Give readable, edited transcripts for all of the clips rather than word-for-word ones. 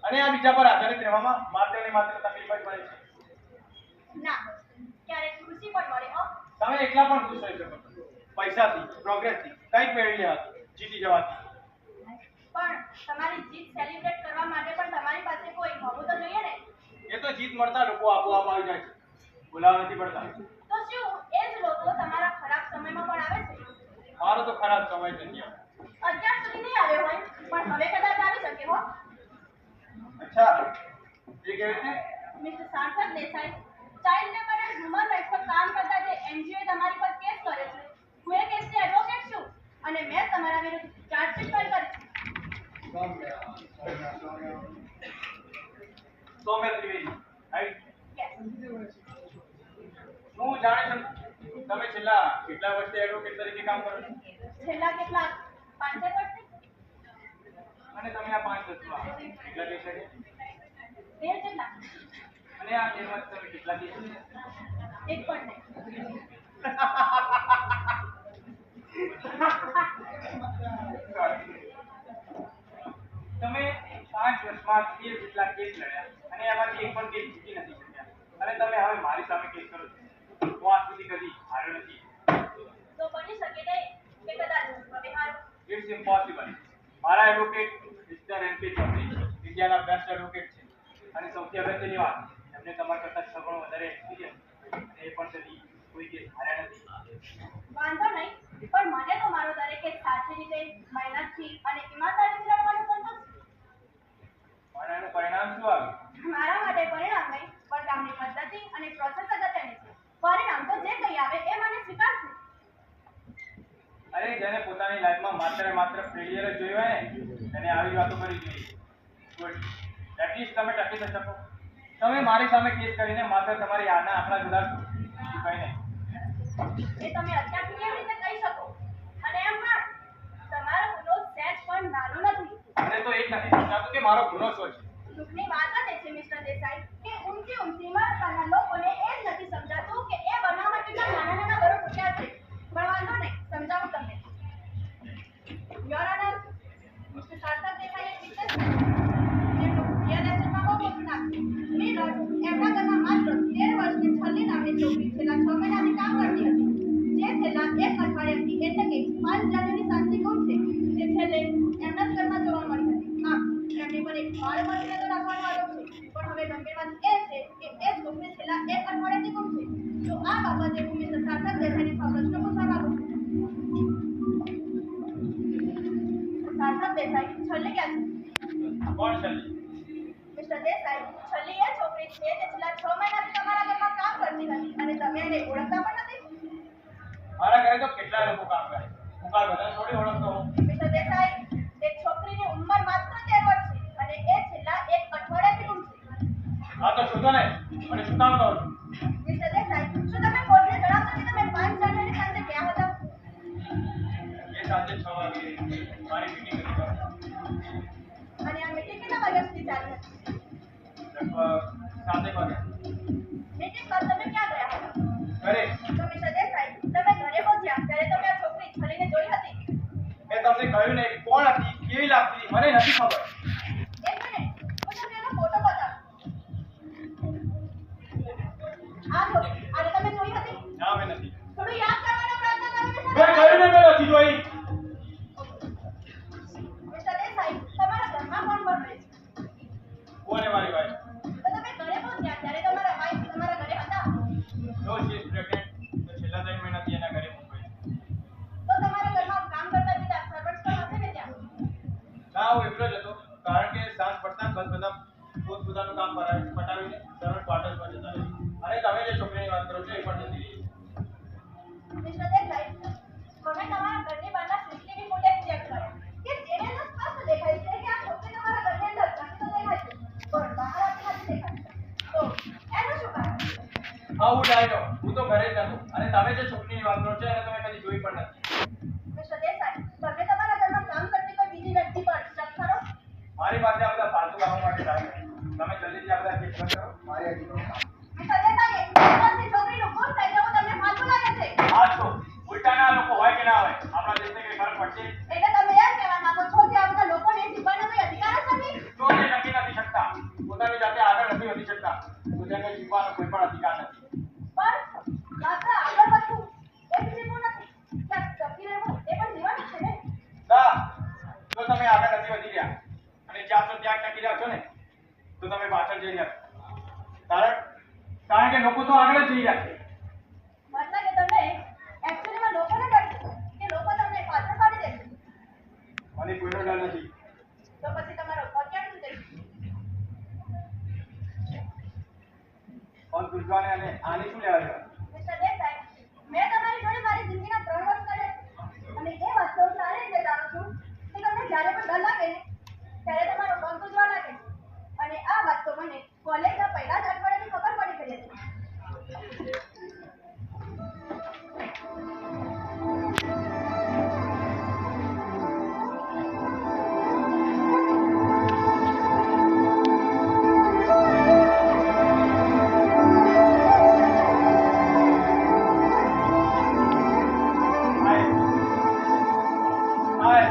અને આ બીજા પર આધારિત રહેવામાં માત્ર ને માત્ર તકલીફ જ પડે છે ના ક્યારેક ખુશી પણ મળે હો તમે એકલા પણ ખુશ રહી શકો પૈસાથી પ્રોગ્રેસથી કંઈક મેળવી લેવાથી જીતી જવાથી પણ તમારી જીત સેલિબ્રેટ કરવા માટે પણ તમારી પાસે કોઈ હોવું તો જોઈએ ને એ તો જીત મળતા લોકો આપોઆપ આવી જાય છે બોલાવવા નથી પડતા તો શું એ જ લોકો તમારા ખરાબ સમયમાં પણ આવે છે મારો તો ખરાબ સમય નથી અત્યાર સુધી નહીં આવ્યો હોય પણ હવે કદાચ આવી શકે હો अच्छा ये क्या है मिस्टर सार्थक Desai child labour and human rights पर काम करता જે એનજીઓ તમારી પર કેસ કરે છે હું એક કેસની એડવોકેટ છું અને મેં તમારા વિરુદ્ધ ચાર્જશીટ ફાઇલ કરી છે સૌમ્ય ત્રિવેદી રાઈટ યસ હું જાણે છું તમે છેલ્લા કેટલા વર્ષથી એડવોકેટ તરીકે કામ કરો છો છેલ્લા કેટલા 5 વર્ષથી અને તમે આ 5 વર્ષમાં કેટલા કેસ કર્યા 13 જેટલા અને આ 13 વર્ષ તમે કેટલા કેસ એક પણ નહીં તમે 5 વર્ષમાં 13 જેટલા કેસ લડ્યા અને એમાંથી એક પણ કેસ જીતી નથી શક્યા અને તમે હવે મારી સામે કેસ કરો છો હું આજ સુધી કદી હાર્યો નથી તો બની શકે નહીં કે કદાચ હવે હારો ઇટ્સ ઇમ્પોસિબલ મારા એડવોકેટ મિસ્ટર એનપી ચૌધરી ઇન્ડિયાના બેસ્ટ એડવોકેટ છે અને સૌથી અગત્યની વાત એમને તમારા કરતાં 6 ગણો વધારે એક્સપિરિયન્સ અને એ પણ કદી કોઈ કેસ હાર્યા નથી વાંધો નહીં પણ મને તો મારો દરેક કેસ સાચી રીતે મહેનતથી અને ઈમાનદારીથી લડવાનો સંતોષ પણ એનું પરિણામ શું આવ્યું મારા માટે પરિણામ નહીં પણ કામની પદ્ધતિ અને પ્રોસેસ અગત્યની છે પરિણામ તો જે કંઈ આવે એ મને સ્વીકાર છે અરે જેને પોતાની લાઈફમાં માત્ર ને માત્ર ફેલિયર જ જોયું હોય ને તેને આવી વાતો કરી જોઈએ ગુડ એટલીસ્ટ તમે ટકી તો શકો તમે મારી સામે કેસ કરીને માત્ર તમારી યાદના આંકડા જોડાશો કંઈ નહીં એ તમે અત્યારથી કેવી રીતે કહી શકો અને એમ પણ તમારો ગુનો સહેજ પણ નાનો નથી મને તો એ જ નથી સમજાતું કે મારો ગુનો શું છે દુઃખની વાત જ છે મિસ્ટર દેસાઈ કે ઊંચી સીમાના લોકોને એ જ નથી સમજાતું કે એ બનાવમાં કેટલા નાના નાના ઘરો તૂટ્યા છે પણ વાંધો નહીં સમજાવું તમને યોર ઓનર મિસ્ટર સાર્થક દેસાઈ એક વિશેષ જેમનું રિયલાઇઝેશનમાં બહુ મોટું નામ છે મીનોટ એમના ઘરમાં માત્ર 13 વર્ષની છલ્લી નામની છોકરી છેલ્લા 6 મહિનાથી કામ કરતી હતી જે છેલ્લા 1 અઠવાડિયાથી એટલે કે 5 જાન્યુઆરી સાંજથી ગુમ છે જે છેલ્લે એમના જ ઘરમાં જોવા મળી હતી આમ એમની પર એક બાળ મહિલા તો રાખવાનો આરોપ છે પણ હવે ગંભીર વાત એ છે કે એ છોકરી છેલ્લા 1 અઠવાડિયાથી ગુમ છે તો આ બાબતે હું મિસ્ટર સાર્થક દેસાઈની પ્રશ્ન પૂછવા માંગુ છું સાર્થક દેસાઈ છલ્લી ક્યાં છે કોણ છલ્લી મિસ્ટર દેસાઈ છલ્લી એ છોકરી છે જે છેલ્લા 6 મહિનાથી તમારા ઘરમાં કામ કરતી હતી અને તમે એને ઓળખતા પણ નથી મારા ઘરે તો કેટલા લોકો કામ કરે હું કાલ બધાને થોડી ઓળખતો હોઉં મિસ્ટર દેસાઈ એક છોકરીની ઉંમર માત્ર 13 વર્ષ છે અને એ છેલ્લા 1 અઠવાડિયાથી ગુમ છે આ તો શોધો ને અને શું કામ કરો છો? મિસ્ટર દેસાઈ, શું તમે કોર્ટને જણાવશો કે તમે 5 જાન્યુઆરી સાંજે ક્યાં હતા? એ સાંજે 6 વાગે મારી મીટિંગ હતી ઘરે. અને આ મીટિંગ કેટલા વાગ્યા સુધી ચાલી હતી? લગભગ 7 વાગે. મીટિંગ બાદ તમે ક્યાં ગયા હતા? ઘરે. તો મિસ્ટર દેસાઈ, તમે ઘરે પહોંચ્યા ત્યારે તમે આ છોકરી છરીને જોઈ હતી? મેં તમને કહ્યું ને કોણ હતી, કેવી લાગતી હતી, મને નથી ખબર. એક મિનિટ, હું તમને એનો ફોટો બતાવું. આ છોકરી, આને તમે જોઈ હતી? ના, મેં નથી. થોડું યાદ કરવાનો પ્રયત્ન કરો મિસ્ટર મેં કહ્યું ને મેં નથી જોઈ. મિસ્ટર દેસાઈ, તમારા ઘરમાં કોણ કોણ રહે છે? હું અને મારી વાઈફ. તો તમે ઘરે પહોંચ્યા ત્યારે તમારા વાઈફ તમારા ઘરે હતા? જો she is pregnant, તો છેલ્લા 3 મહિનાથી એના ઘરે મૂકવાય છે. તો તમારા ઘરમાં કામ કરતા બીજા સર્વન્ટ્સ પણ હશે ને ત્યાં? ના, હું એકલો જ હતો કારણ કે સાંજ પડતા બસ બધા પોતપોતાનું કામ પટાવીને સર્વન્ટ ક્વાર્ટર્સમાં જતા રહે. અને તમે જે છોકરીની વાત કરો છો એ પણ જતી રહી. મિસ્ટર દેસાઈ, તમે તમારા ઘરની બહારના સીસીટીવી ફૂટેજ ચેક કર્યા કે જેને તો સ્પષ્ટ દેખાય છે કે આ છોકરી તમારા ઘરની અંદર ઘણી તો દેખાય છે પણ બહાર આવતી નથી દેખાતી. તો એનું શું કારણ? હા, હું ડાયરો. હું તો ઘરે જ હતો અને તમે જે છોકરીની વાત કરો છો એને તમે કદી જોઈ પણ નથી. મિસ્ટર દેસાઈ, તમે તમારા ઘરમાં કામ કરતી કોઈ બીજી વ્યક્તિ પર શક કરો? મારી પાસે આ બધા ફાલતુ કામો માટે ટાઈમ નથી. તમે જલ્દીથી આ બધા કેસ બંધ કરો. મારે હજી ઘણું કામ છે. મિસ્ટર દેસાઈ, આજથી છોકરીનું ગુમ થઈ જવું તમને ફાલતુ લાગે છે? આ તો ઉલટાના લોકો હોય કે ના હોય આપણા દેશને કઈ ફરક પડશે? એટલે તમે એમ કહેવા માંગો છો કે આ બધા લોકોને જીવવાનો કોઈ અધિકાર જ નથી? જો તે નક્કી નથી શકતા, પોતાની જાતે આગળ નથી વધી શકતા, તો તેને જીવવાનો કોઈ પણ અધિકાર નથી. પણ માત્ર આગળ વધવું એ જ જીવવું નથી. ક્યાંક ટકી રહેવું એ પણ જીવન જ છે ને? ના, જો તમે આગળ નથી વધી રહ્યા અને જ્યાં તો ત્યાં ટકી રહ્યા છો ને તો તમે પાછળ જઈ રહ્યા છો. કારણ કે લોકો તો આગળ જ જઈ રહ્યા છે. મતલબ કે તમે એકચ્યુઅલીમાં લોકોને ડર છે કે લોકો તમને પાછળ પાડી દેશે? મને કોઈનો ડર નથી. તો પછી તમારો પગ કેમ તૂટે? પણ દુર્ગાને અને આની શું લેવા દેવા? મિસ્ટર દેસાઈ, મેં તમારી જોડે મારી જિંદગીના 3 વર્ષ કર્યા છે અને એ વાત તો હું સારી રીતે જાણું છું કે તમને જ્યારે પણ ડર લાગે ને ત્યારે તમારો પગ તૂટવા લાગે છે. અને આ વાત તો મને કોલેજના પહેલા જ અઠવાડિયેથી ખબર પડી ગઈ હતી. હાય.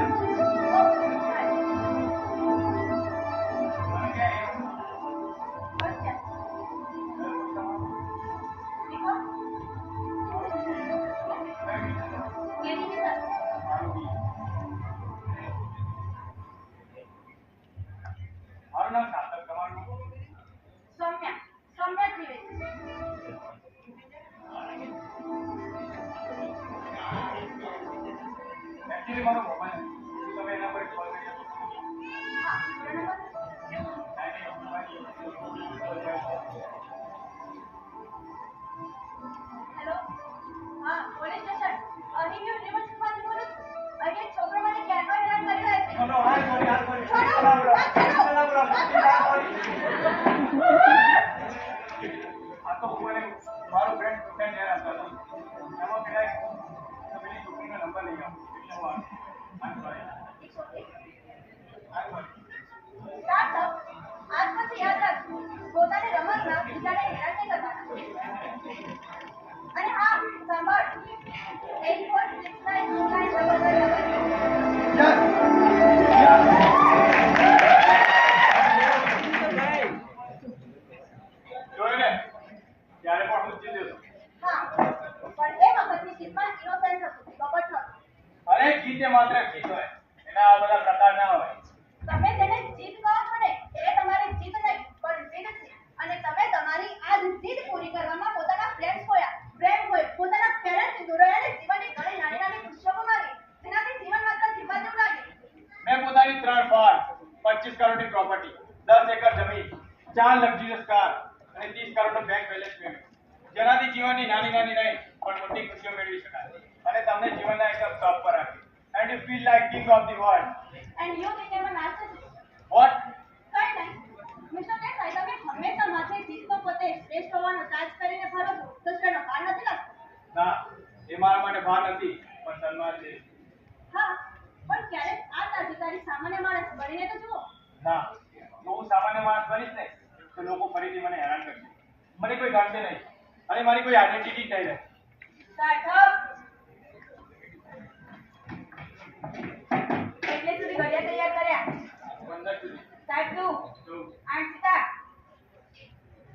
મારું નામ સાર્થક. તમારું? સૌમ્યા ત્રિવેદી. એકચ્યુઅલી મારો મોબાઈલ નથી. શું તમે એના પર કોલ કરી શકો? હા, મારો નંબર. હેલો, હા, પોલીસ સ્ટેશન. અહીં હું યુનિવર્સિટીમાંથી બોલું છું. અહીં એક છોકરો મને ગેટમાં હેરાન કરી રહ્યો છે. છોડો, હાલ છોડી, હાલ છોડી. છોડો, આ તો હું અને મારો ફ્રેન્ડ હેરાન થતો. એમાં પેલા પેલી છોકરીનો નંબર લઈ આવો એટલે હું આજ સાર્થક, આજ પછી યાદ રાખજો, પોતાની રમતમાં બીજાને હેરાન નહીં કરવાના. અને હા, સાંભળ, 846999. જોયું ને ત્યારે પણ હું જીત્યો હતો. હા, પણ એ વખતની જીતમાં innocence હતું, કપટ નહોતું. અરે જીત એ માત્ર જીત હોય, એના આ બધા પ્રકાર ના હોય. તમે જેને જીત કહો છો ને એ તમારી જીત નહીં પણ જીત છે. અને તમે તમારી આ જીત પૂરી કરવામાં પોતાના ફ્રેન્ડ્સ ખોયા, પ્રેમ ખોયો, પોતાના પેરેન્ટ્સથી દૂર રહ્યા અને જીવનની ઘણી નાની નાની ખુશીઓ ગુમાવી, જેનાથી જીવન માત્ર જીવવા જેવું લાગે. મેં પોતાની 3 ફાર્મ, 25 કરોડની પ્રોપર્ટી, 10 એકર જમીન, 4 લક્ઝરિયસ કાર અને 30 કરોડનો બેંક બેલેન્સ મેળવ્યો, જેનાથી જીવનની નાની નાની નહીં પણ મોટી ખુશીઓ મેળવી શકાય અને તમને જીવનના એકદમ ટોપ પર રાખે. And you feel like king of the world. And you became a narcissist. What? કંઈ નહીં. મિસ્ટર દેસાઈ, તમે હંમેશા માથે જોવાનો તાજ કરીને ફરો છો તો શેનો ભાર નથી લાગતો? ના, એ મારા માટે ભાર નથી, પણ સન્માન છે. હા, પણ ક્યારેક આ અધિકારી સામાન્ય માણસ બનીને તો જુઓ. ના, જો હું સામાન્ય માણસ બનીશ ને તો લોકો ફરીથી મને હેરાન કરશે. મને કોઈ ગમશે નહીં અને મારી કોઈ આઈડેન્ટિટી જ નહીં રહે. સાઠપ એટલે સુધી ઘડિયા તૈયાર કર્યા 15 સુધી. સાહેબ તું 14, 8 સીતા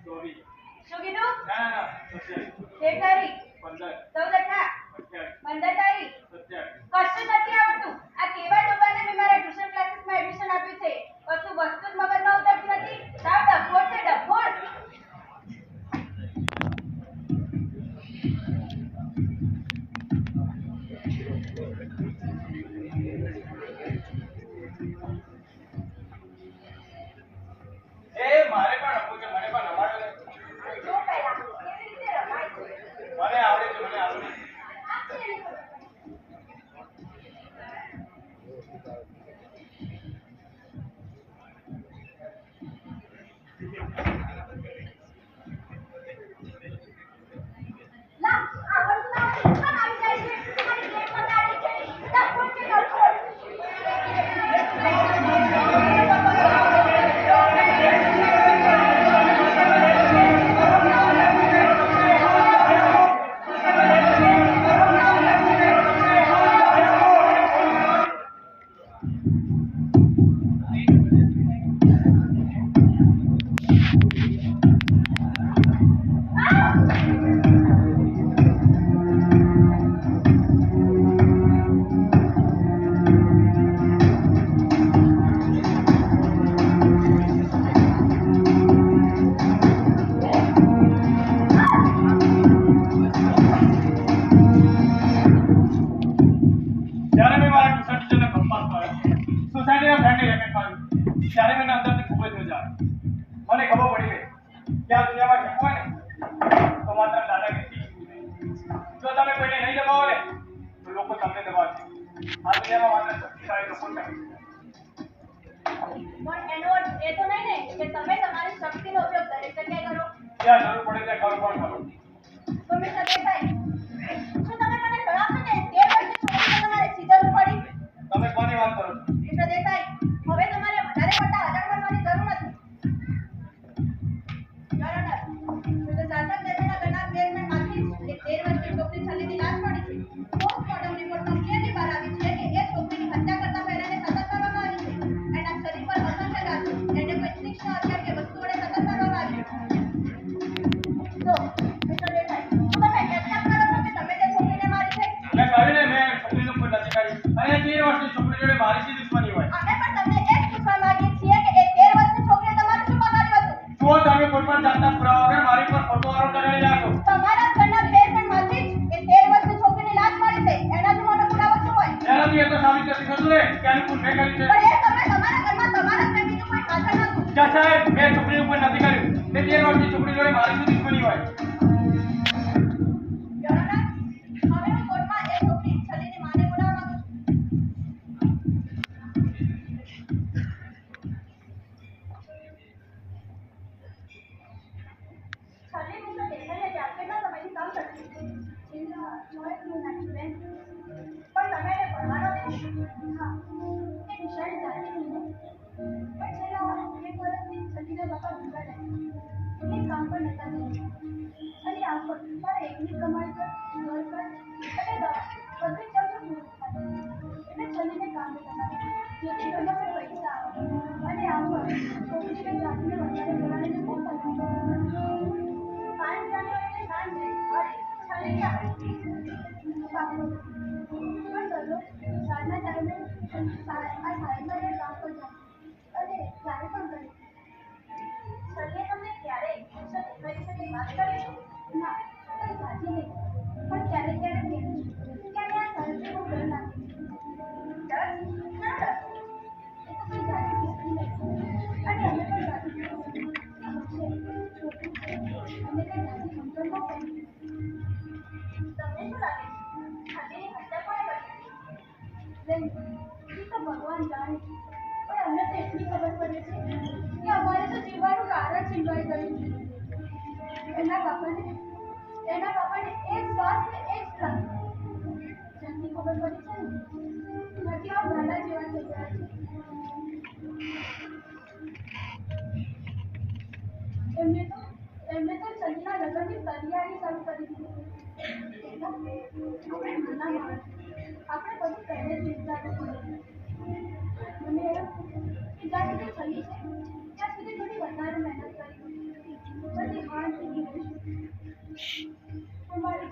24. શું કીધું? ના, 27, 13 તારીખ 15, 14 અઠા 28, 15 તારીખ 27. કશું નથી આવડતું. આ કેવા ડોબાને મેં મારા ટ્યુશન ક્લાસીસમાં એડમિશન આપ્યું છે. કશું વસ્તુ જ મગજમાં ઉતરતી નથી. સાવ ડફોડ છે ડફોડ. એ મારે પણ રમવું છે, મને પણ રમાડો ને. જો પહેલા કેવી રીતે રમાય છે. મને આવડે છે, મને આવડે છે. આ છે એની ખબર. લા, આવડતું ના હોય તો કેમ આવી જાય છે? તમારી ગેમમાં તાળી છે. ડફોડ છે ડફોડ. જ્યારે મેં મારા ટ્યુશન ટીચરને કંપાસ માર્યો, સોસાયટીના ફ્રેન્ડને રેકેટ માર્યું, ત્યારે મને અંદરથી ખૂબ જ મજા આવી. મને ખબર પડી ગઈ કે આ દુનિયામાં જીવવું હોય ને તો માત્ર દાદાગીરીથી જીવવું નહીં. જો તમે કોઈને નહીં દબાવો ને તો લોકો તમને દબાવશે. આ દુનિયામાં માત્ર શક્તિશાળી લોકો જ ટકી શકે. પણ એનો અર્થ એ તો નહીં ને કે તમે તમારી શક્તિનો ઉપયોગ દરેક જગ્યાએ કરો. જ્યાં જરૂર પડે ત્યાં ખરું પણ કરો. તો મિસ્ટર દેસાઈ, શું તમે મને જણાવશો કે 13 વર્ષની છોકરીને તમારે સીધા પડી? તમે કોની વાત કરો છો? મિસ્ટર દેસાઈ, હવે તમારે વધારે પડતા હજાર બનવાની જરૂર નથી. યોર ઓનર, મિસ્ટર સાર્થક દેસાઈના ઘરના બેઝમેન્ટમાંથી એક 13 વર્ષની છોકરી છલીની લાશ મળી છે. પોસ્ટમોર્ટમ રિપોર્ટમાં ક્લિયરલી બહાર આવ્યું છે કે એ છોકરીની હત્યા કરતા પહેલા એને સતત કરવામાં આવી છે. એના શરીર પર અસંખ્ય ઘા છે. એને કોઈ તીક્ષ્ણ હથિયાર કે વસ્તુ વડે સતત મારવામાં આવી છે. તો મિસ્ટર દેસાઈ, શું તમે એક્સેપ્ટ કરો છો કે તમે તે છોકરીને મારી છે? મેં કહ્યું ને, મેં છોકરીનું કોઈ નથી કર્યું. અને 13 વર્ષની છોકરી જોડે મારી શી દુશ્મની હોય? અમે પણ તમને એ જ પૂછવા માંગીએ છીએ કે એ 13 વર્ષની છોકરીએ તમારું શું બગાડ્યું હતું? જો તમે કોઈ પણ જાતના પુરાવા વગર મારી પર ખોટો આરોપ લગાવી રહ્યા છો. તમારા ઘરના બેઝમેન્ટમાંથી જ એ 13 વર્ષની છોકરીની લાશ મળી છે. એનાથી મોટો પુરાવો શું હોય? એનાથી એ તો સાબિત નથી થતું ને કે આની ભૂલ મેં કરી છે. પણ એ તમે તમારા ઘરમાં તમારા સિવાય બીજું કોઈ હાજર નહોતું. જા સાહેબ, મેં છોકરીનું કોઈ નથી કર્યું. મેં 13 વર્ષની છોકરી જોડે મારી શું દુશ્મની હોય? યોર ઓનર, હવે હું કોર્ટમાં એ છોકરી છલીની માને બોલાવવા માંગુ છું. છલી મિસ્ટર દેસાઈએ ત્યાં કેટલા સમયથી કામ કરતી હતી? પણ તમે એને ભણવાનો નહીં? હા, એ નિશાળે જાતી હતી ને. પણ છેલ્લા 1 વર્ષથી છલીના બાપા બીમાર રહ્યા. એટલે કામ પણ નતા કરતા. અને આમ પણ મારા એકની કમાઈ પર ઘર ખર્ચ અને દવા બધું જ ચાલતું પૂરું થાય. એટલે છલીને કામ કરાવે જેથી ઘરમાં પણ પૈસા આવે. અને આમ પણ છોકરીને જાતિને વધારે બોલાવીને બહુ પસંદ કરે. 5 જાન્યુઆરીની સાંજે ઘરે છલી આવે. પાકું. પણ દરરોજ સાંજના ટાઈમે આ સાહેબના ઘરે કામ પર જાય અને ત્યારે પણ કરે. છલીએ તમને ક્યારેય મિસ્ટર દેસાઈ વિશે વાત કરી છે? ના, કંઈ સાચી નહીં. પણ ક્યારેક ક્યારેક કહે છે કે અમે આ સાહેબને બહુ ડર લાગે છે. ડર? ના ડર. એ તો કોઈ જાતની બિસ્કી નથી. અને અમે પણ જાતી છીએ કે હશે, છોકરી છે. અમે કંઈ જાતી સમજણ ન કરી. તમને શું લાગે છે? છલીની હત્યા કોણે કરી? નહીં, એ તો ભગવાન જાણે. પણ અમને તો એટલી ખબર પડે છે કે અમારે તો જીવવાનું કારણ છીનવાઈ ગયું છે. એના બાપાને એ જ શ્વાસ ને એ જ પ્રાણ. જેમની ખબર પડી છે ને, નથી આ ગાંડા જેવા થઈ ગયા છે. એમને તો ચંદીના લગ્નની તૈયારી શરૂ કરી દીધી. આપણે નાના માણસ, આપણે બધું પહેલેથી વિચારવું પડે. મને એવું કે જ્યાં સુધી છલી છે ત્યાં સુધી થોડી વધારે મહેનત કરી પછી હાર થઈ ગઈ. પણ મારી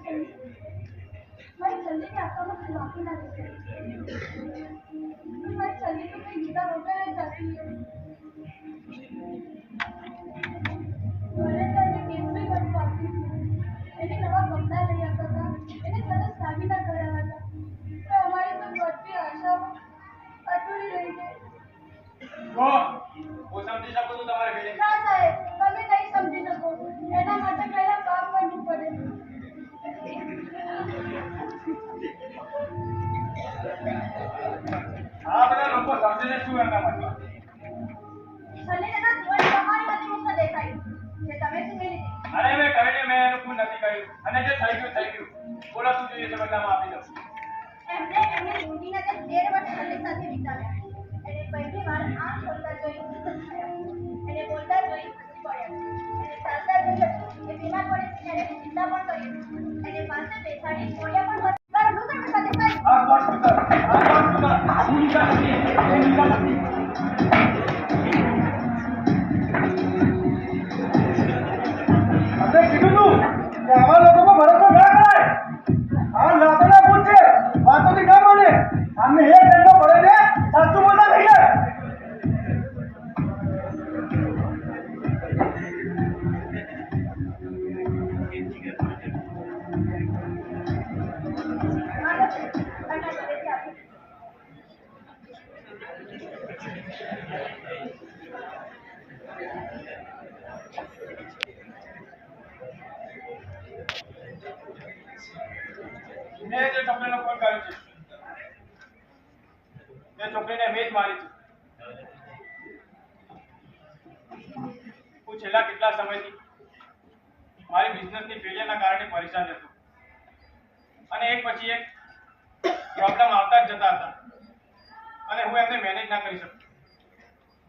છલીની આંખોમાં ખીલાપી ના દેશે. મારી છલી તો કંઈ ગીતા વગર જ જતી રહે. ઘરે જઈને કેટલી બધું આપ્યું. એને નવા કપડાં લઈ આપ્યા હતા, એને સરસ દાગીના કર્યા હતા. તો અમારી તો બધી આશાઓ અધૂરી રહી ગઈ. હું સમજી શકું છું તમારી feeling. ના સાહેબ, તમે નહીં સમજી શકો. એના માટે પહેલા કામ કરવું પડે. આ બધા લોકો સમજે છે શું એમના મતલબ? છલીના જીવન તમારી નથી મુક્ત દેખાય જે તમે સુની લીધી. અરે મેં કરીને મેં એનું કોઈ નથી કર્યું અને જે થઈ ગયું થઈ ગયું. બોલો શું જોઈએ છે બદલામાં આપી દો. એમને એમની જિંદગીના તે 13 વર્ષ છલી સાથે વિતાવ્યા. એને પહેલી વાર આંખ ખોલતા જોઈ એને બોલતા જોઈ હસી પડ્યા. એને ચાલતા જોઈ એ બીમાર પડે ત્યારે ચિંતા પણ કરી. એને પાસે બેસાડી કોળિયા પણ ભરી. મારો ડુકર મુક્ત દેખાય. આ કોણ સુધર? હું નીચા નથી. એ નીચા નથી. આપણે કીધું તું કે આવા લોકોમાં ભરોસો ના કરાય. આ લાકડા ભૂત છે, વાતોથી ના માને. આમને એક દંડો પડે છે, સાચું બોલતા થઈ જાય. મારો ઘરના ઘરેથી આવી. મેં જે છોકરીનો ફોન કર્યો છે તે છોકરીને મેં જ મારી છે. હું છેલ્લા કેટલા સમયથી મારી બિઝનેસની ફેલિયરના કારણે પરેશાન હતો અને એક પછી એક પ્રોબ્લેમ આવતા જ જતા હતા અને હું એમને મેનેજ ના કરી શકતો.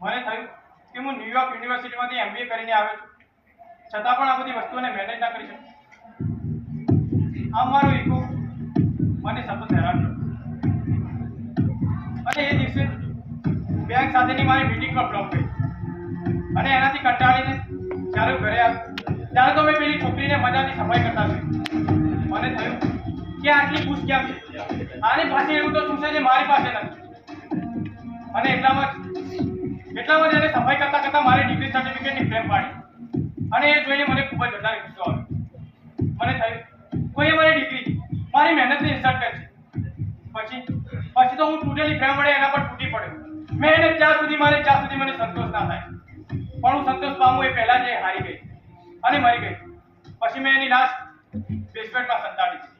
મને થયું કે હું ન્યુયોર્ક યુનિવર્સિટીમાંથી MBA કરીને આવ્યો છું છતાં પણ આ બધી વસ્તુઓને મેનેજ ના કરી શકતો. આ મારો ઈગો મને સતત હેરાન કરતો અને એ દિવસે બેંક સાથેની મારી મીટિંગ પર ફ્લોપ ગઈ અને એનાથી કંટાળીને જ્યારે હું ઘરે આવ્યો ત્યારે તો મેં પેલી છોકરીને મજાથી સફાઈ કરતા જોઈ. મને થયું કે આટલી ખુશ કેમ છે? આની પાસે એવું તો શું છે જે મારી પાસે નથી? અને એટલામાં જ એને સફાઈ કરતા કરતા મારી ડિગ્રી સર્ટિફિકેટની ફ્રેમ પાડી અને એ જોઈને મને ખૂબ જ વધારે ગુસ્સો આવ્યો. મને થયું કોઈએ મારી ડિગ્રી મારી મહેનતને ઇન્સલ્ટ કરી છે. પછી તો હું તૂટેલી ફ્રેમ વડે એના પર તૂટી પડ્યો. મહેનત જ્યાં સુધી મને સંતોષ ના થાય પણ હું સંતોષ પામું એ પહેલા જ એ હારી ગઈ અને મરી ગઈ. પછી મેં એની લાશ બેસમેન્ટમાં સંતાડી દીધી.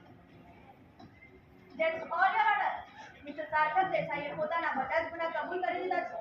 That's all your order. Mr. સાર્થક દેસાઈએ પોતાના બધા જ ગુના કબૂલ કરી લીધા છે.